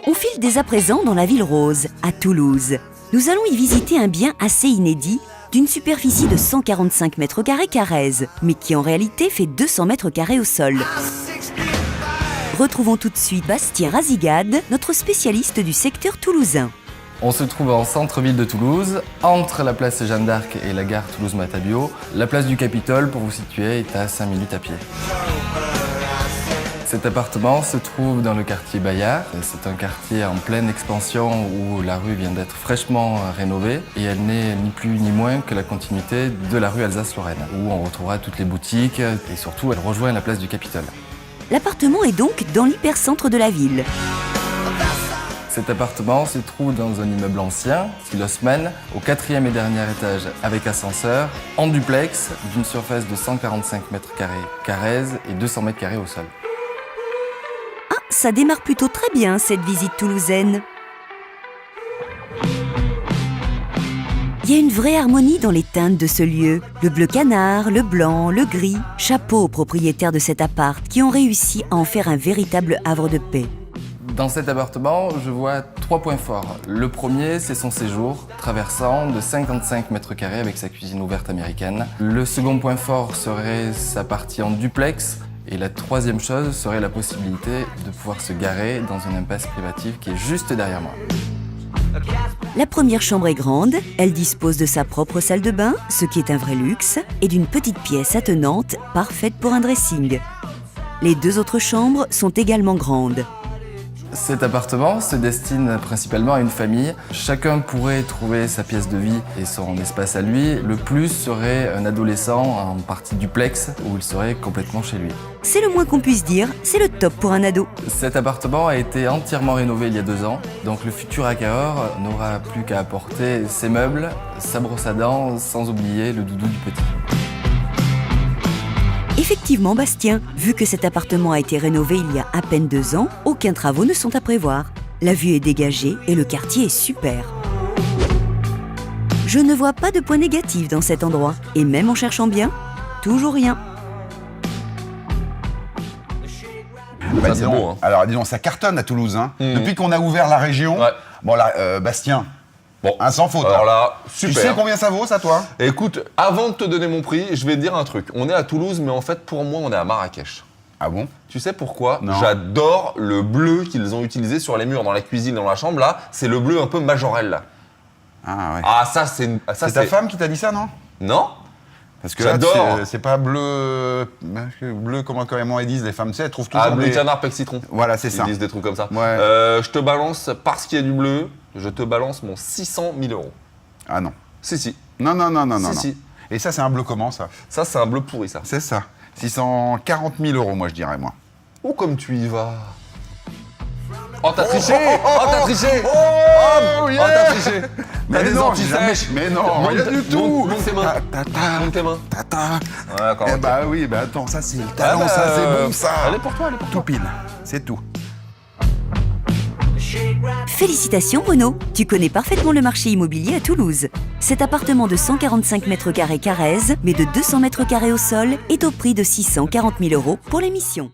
On file dès à présent dans la ville rose, à Toulouse. Nous allons y visiter un bien assez inédit, d'une superficie de 145 mètres carrés Carrez, mais qui en réalité fait 200 mètres carrés au sol. Retrouvons tout de suite Bastien Razigade, notre spécialiste du secteur toulousain. On se trouve en centre-ville de Toulouse, entre la place Jeanne d'Arc et la gare Toulouse-Matabio. La place du Capitole, pour vous situer, est à 5 minutes à pied. Cet appartement se trouve dans le quartier Bayard. C'est un quartier en pleine expansion où la rue vient d'être fraîchement rénovée et elle n'est ni plus ni moins que la continuité de la rue Alsace-Lorraine, où on retrouvera toutes les boutiques et surtout elle rejoint la place du Capitole. L'appartement est donc dans l'hypercentre de la ville. Cet appartement se trouve dans un immeuble ancien, style Haussmann, au 4e et dernier étage avec ascenseur, en duplex, d'une surface de 145 mètres carrés Carrez et 200 mètres carrés au sol. Ah, ça démarre plutôt très bien cette visite toulousaine. Il y a une vraie harmonie dans les teintes de ce lieu. Le bleu canard, le blanc, le gris. Chapeau aux propriétaires de cet appart qui ont réussi à en faire un véritable havre de paix. Dans cet appartement, je vois 3 points forts. Le premier, c'est son séjour, traversant de 55 mètres carrés avec sa cuisine ouverte américaine. Le second point fort serait sa partie en duplex. Et la troisième chose serait la possibilité de pouvoir se garer dans une impasse privative qui est juste derrière moi. La première chambre est grande, elle dispose de sa propre salle de bain, ce qui est un vrai luxe, et d'une petite pièce attenante, parfaite pour un dressing. Les 2 autres chambres sont également grandes. Cet appartement se destine principalement à une famille. Chacun pourrait trouver sa pièce de vie et son espace à lui. Le plus serait un adolescent en partie duplex où il serait complètement chez lui. C'est le moins qu'on puisse dire, c'est le top pour un ado. Cet appartement a été entièrement rénové il y a 2 ans. Donc le futur acquéreur n'aura plus qu'à apporter ses meubles, sa brosse à dents, sans oublier le doudou du petit. Effectivement, Bastien, vu que cet appartement a été rénové il y a à peine 2 ans, aucun travaux ne sont à prévoir. La vue est dégagée et le quartier est super. Je ne vois pas de point négatif dans cet endroit. Et même en cherchant bien, toujours rien. Bah, dis donc, beau, hein. Alors disons, ça cartonne à Toulouse. Hein. Depuis qu'on a ouvert la région, Ouais. bon là, Bastien, Bon, un sans faute. alors hein. là, Tu super. sais combien ça vaut ça, toi? Écoute, avant de te donner mon prix, je vais te dire un truc. On est à Toulouse, mais en fait, pour moi, on est à Marrakech. Ah bon? Tu sais pourquoi? Non. J'adore le bleu qu'ils ont utilisé sur les murs dans la cuisine, dans la chambre. Là, c'est le bleu un peu majorel. Là. Ah ouais. Ah, ça, c'est... c'est ta femme qui t'a dit ça, non? Non? Parce que là, J'adore. c'est pas bleu... Bleu, comment ils disent, les femmes, tu sais, elles trouvent toujours Ah, bleu des... canard, pec citron. Voilà, c'est Ils ça. disent des trucs comme ça. Ouais. Je te balance, parce qu'il y a du bleu, je te balance mon 600 000 €. Ah non. Si. Non. Si. Et ça, c'est un bleu comment, ça? Ça, c'est un bleu pourri, ça. C'est ça. 640 000 €, moi, je dirais, moi. Oh, comme tu y vas. Oh, t'as triché! Oh, t'as triché! Oh, yeah. Oh, t'as triché! T'as Mais des non, anti-sèches! mais non, rien du tout. Monte tes mains! Tata, Monte tes mains! tata. Ouais, d'accord. Eh ok. bah oui, bah attends, ça c'est le talent, Ah, bah, ça c'est bon, ça. Elle est pour toi, elle est pour Tout toi. pile, c'est tout. Félicitations Bruno, tu connais parfaitement le marché immobilier à Toulouse. Cet appartement de 145 mètres carrés Carrez, mais de 200 mètres carrés au sol, est au prix de 640 000 € pour l'émission.